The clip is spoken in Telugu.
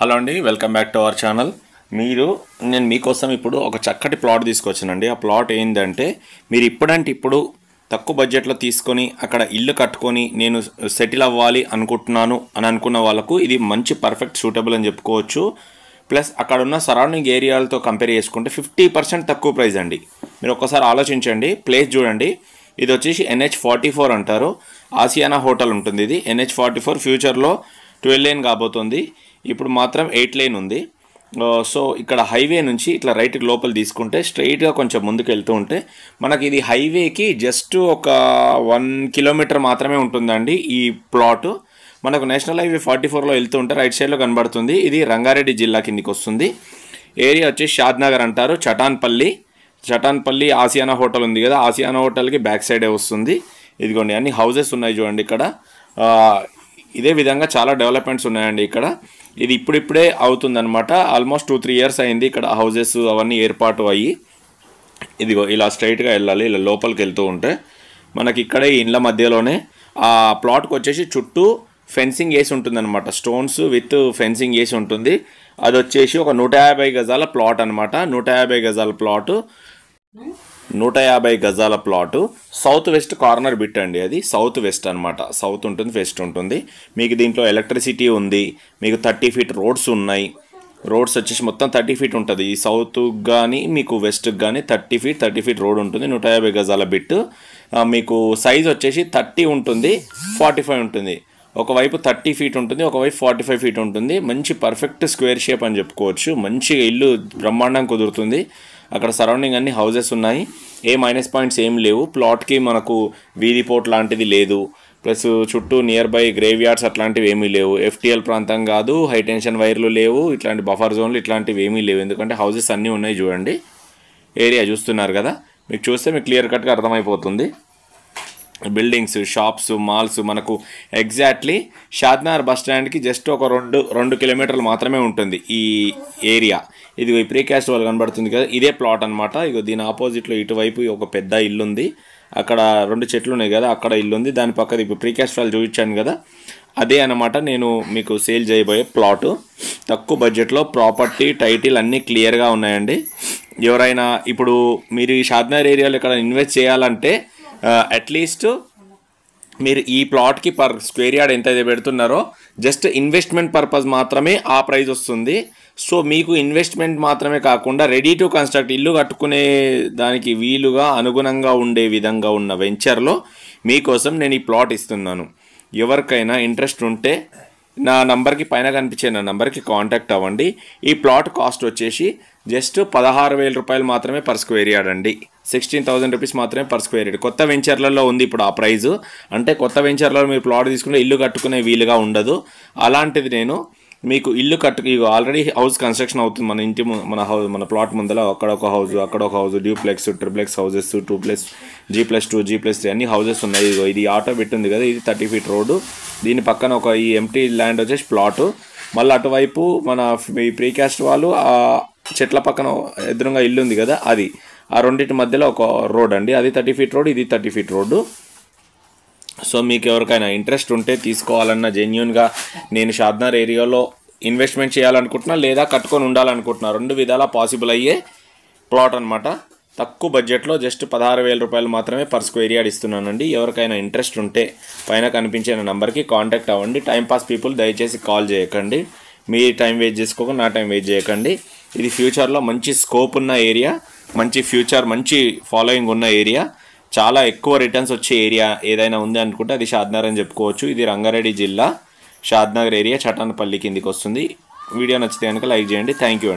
హలో అండి, welcome back to our channel. నేను మీకోసం ఇప్పుడు ఒక చక్కటి ప్లాట్ తీసుకొచ్చానండి. ఆ ప్లాట్ ఏంటంటే మీరు ఇప్పుడు తక్కువ బడ్జెట్లో తీసుకొని అక్కడ ఇల్లు కట్టుకొని నేను సెటిల్ అవ్వాలి అనుకుంటున్నాను అని అనుకున్న వాళ్ళకు ఇది మంచి పర్ఫెక్ట్ సూటబుల్ అని చెప్పుకోవచ్చు. ప్లస్ అక్కడ ఉన్న సరౌండింగ్ ఏరియాలతో కంపేర్ చేసుకుంటే 50% తక్కువ ప్రైస్ అండి. మీరు ఒక్కసారి ఆలోచించండి, ప్లేస్ చూడండి. ఇది వచ్చేసి NH44 అంటారు. ఆసియానా హోటల్ ఉంటుంది. ఇది NH44 ఫ్యూచర్లో 12 లేన్ కాబోతుంది. ఇప్పుడు మాత్రం 8 లేన్ ఉంది. సో ఇక్కడ హైవే నుంచి ఇట్లా రైట్కి లోపల తీసుకుంటే స్ట్రైట్గా కొంచెం ముందుకు వెళ్తూ ఉంటే మనకి ఇది హైవేకి జస్ట్ ఒక 1 కిలోమీటర్ మాత్రమే ఉంటుందండి. ఈ ప్లాట్ మనకు నేషనల్ హైవే 44లో వెళ్తూ ఉంటే రైట్ సైడ్లో కనబడుతుంది. ఇది రంగారెడ్డి జిల్లా కిందికి వస్తుంది. ఏరియా వచ్చేసి షాద్నగర్ అంటారు. చటాన్పల్లి ఆసియానా హోటల్ ఉంది కదా, ఆసియానా హోటల్కి బ్యాక్ సైడే వస్తుంది. ఇదిగోండి అన్ని హౌజెస్ ఉన్నాయి చూడండి ఇక్కడ. ఇదే విధంగా చాలా డెవలప్మెంట్స్ ఉన్నాయండి ఇక్కడ. ఇది ఇప్పుడిప్పుడే అవుతుందన్నమాట. ఆల్మోస్ట్ 2-3 ఇయర్స్ అయింది ఇక్కడ హౌజెస్ అవన్నీ ఏర్పాటు అయ్యి. ఇదిగో ఇలా స్ట్రైట్గా వెళ్ళాలి. ఇలా లోపలికి వెళ్తూ ఉంటే మనకి ఇక్కడే ఇండ్ల మధ్యలోనే ఆ ప్లాట్కి వచ్చేసి చుట్టూ ఫెన్సింగ్ వేసి ఉంటుందన్నమాట. స్టోన్స్ విత్ ఫెన్సింగ్ వేసి ఉంటుంది. అది వచ్చేసి ఒక 150 గజాల ప్లాట్ అనమాట. 150 గజాల plot south west corner bit అండి. అది సౌత్ వెస్ట్ అనమాట. సౌత్ ఉంటుంది, వెస్ట్ ఉంటుంది. మీకు దీంట్లో ఎలక్ట్రిసిటీ ఉంది. మీకు 30 ఫీట్ రోడ్స్ ఉన్నాయి. రోడ్స్ వచ్చేసి మొత్తం 30 ఫీట్ ఉంటుంది. ఈ సౌత్కి కానీ మీకు వెస్ట్కి కానీ 30 ఫీట్ రోడ్ ఉంటుంది. 150 గజాల బిట్. మీకు సైజ్ వచ్చేసి 30 ఉంటుంది, 45 ఉంటుంది. ఒకవైపు 30 ఫీట్ ఉంటుంది, ఒకవైపు 45 ఫీట్ ఉంటుంది. మంచి పర్ఫెక్ట్ స్క్వేర్ షేప్ అని చెప్పుకోవచ్చు. మంచిగా ఇల్లు బ్రహ్మాండం కుదురుతుంది. అక్కడ సరౌండింగ్ అన్ని హౌజెస్ ఉన్నాయి. ఏ మైనస్ పాయింట్స్ ఏం లేవు. ప్లాట్కి మనకు వీధి పోర్ట్ లాంటిది లేదు. ప్లస్ చుట్టూ నియర్ బై గ్రేవ్ యార్డ్స్ అట్లాంటివి ఏమీ లేవు. FTL ప్రాంతం కాదు, హై టెన్షన్ వైర్లు లేవు, ఇట్లాంటి బఫర్ జోన్లు ఇట్లాంటివి ఏమీ లేవు. ఎందుకంటే హౌజెస్ అన్నీ ఉన్నాయి చూడండి. ఏరియా చూస్తున్నారు కదా, మీకు చూస్తే మీకు క్లియర్ కట్గా అర్థమైపోతుంది. బిల్డింగ్స్, షాప్స్, మాల్స్ మనకు ఎగ్జాక్ట్లీ షాద్నగర్ బస్ స్టాండ్కి జస్ట్ ఒక 2 కిలోమీటర్లు మాత్రమే ఉంటుంది ఈ ఏరియా. ఇది ఈ ప్రీకాస్ట్ వాళ్ళు కనబడుతుంది కదా, ఇదే ప్లాట్ అనమాట. ఇక దీని ఆపోజిట్లో ఇటువైపు ఒక పెద్ద ఇల్లు ఉంది. అక్కడ 2 చెట్లు ఉన్నాయి కదా, అక్కడ ఇల్లు ఉంది. దాని పక్కన ఇప్పుడు ప్రీకాస్ట్ వాళ్ళు చూపించాను కదా, అదే అనమాట నేను మీకు సేల్ చేయబోయే ప్లాటు. తక్కువ బడ్జెట్లో ప్రాపర్టీ, టైటిల్ అన్నీ క్లియర్గా ఉన్నాయండి. ఎవరైనా ఇప్పుడు మీరు ఈ షాద్నగర్ ఏరియాలో ఇక్కడ ఇన్వెస్ట్ చేయాలంటే అట్లీస్ట్ మీరు ఈ ప్లాట్కి పర్ స్క్వేర్ యార్డ్ ఎంత అయితే పెడుతున్నారో జస్ట్ ఇన్వెస్ట్మెంట్ పర్పస్ మాత్రమే ఆ ప్రైస్ వస్తుంది. సో మీకు ఇన్వెస్ట్మెంట్ మాత్రమే కాకుండా రెడీ టు కన్స్ట్రక్ట్ ఇల్లు కట్టుకునే దానికి వీలుగా అనుగుణంగా ఉండే విధంగా ఉన్న వెంచర్లో మీకోసం నేను ఈ ప్లాట్ ఇస్తున్నాను. ఎవరికైనా ఇంట్రెస్ట్ ఉంటే నా నంబర్కి పైన కనిపించే నా నంబర్కి కాంటాక్ట్ అవ్వండి. ఈ ప్లాట్ కాస్ట్ వచ్చేసి జస్ట్ 16,000 రూపాయలు మాత్రమే పర్ స్క్వేర్ యార్డ్ అండి. 16,000 రూపీస్ మాత్రమే పర్ స్క్వేర్ యార్డ్. కొత్త వెంచర్లలో ఉంది ఇప్పుడు ఆ ప్రైజు. అంటే కొత్త వెంచర్లలో మీరు ప్లాట్ తీసుకుంటే ఇల్లు కట్టుకునే వీలుగా ఉండదు. అలాంటిది నేను మీకు ఇల్లు ఆల్రెడీ హౌస్ కన్స్ట్రక్షన్ అవుతుంది మన ఇంటి మన ప్లాట్ ముందర. అక్కడ ఒక house, duplex, triplex houses, 2+ G+2, G+3 అన్ని హౌజెస్ ఉన్నాయి. ఇది ఆటో బిట్ ఉంది కదా, ఇది 30 ఫీట్ రోడ్డు. దీని పక్కన ఒక ఈ ఎంటీ ల్యాండ్ వచ్చేసి ప్లాటు. మళ్ళీ అటువైపు మన ఈ ప్రీకాస్ట్ వాళ్ళు ఆ చెట్ల పక్కన ఎదురుగా ఇల్లు ఉంది కదా, అది ఆ రెండింటి మధ్యలో ఒక రోడ్ అండి. అది 30 ఫీట్ రోడ్, ఇది 30 ఫీట్ రోడ్డు. సో మీకు ఎవరికైనా ఇంట్రెస్ట్ ఉంటే తీసుకోవాలన్నా జెన్యూన్గా నేను షాద్నగర్ ఏరియాలో ఇన్వెస్ట్మెంట్ చేయాలనుకుంటున్నా లేదా కట్టుకొని ఉండాలనుకుంటున్నా, 2 విధాలా పాసిబుల్ అయ్యే ప్లాట్ అనమాట. తక్కువ బడ్జెట్లో జస్ట్ 16,000 రూపాయలు మాత్రమే పర్ స్క్వేర్ యార్డ్ ఇస్తున్నానండి. ఎవరికైనా ఇంట్రెస్ట్ ఉంటే పైన కనిపించే నంబర్కి కాంటాక్ట్ అవ్వండి. టైంపాస్ పీపుల్ దయచేసి కాల్ చేయకండి. మీ టైం వేస్ట్ చేసుకోకుండా నా టైం వేస్ట్ చేయకండి. ఇది ఫ్యూచర్లో మంచి స్కోప్ ఉన్న ఏరియా, మంచి ఫ్యూచర్, మంచి ఫాలోయింగ్ ఉన్న ఏరియా, చాలా ఎక్కువ రిటర్న్స్ వచ్చే ఏరియా ఏదైనా ఉంది అనుకుంటే అది షాద్నగర్ అని చెప్పుకోవచ్చు. ఇది రంగారెడ్డి జిల్లా షాద్నగర్ ఏరియా, చటాన్పల్లి కిందికి వస్తుంది. వీడియో నచ్చితే కనుక లైక్ చేయండి. థ్యాంక్ యూ అండి.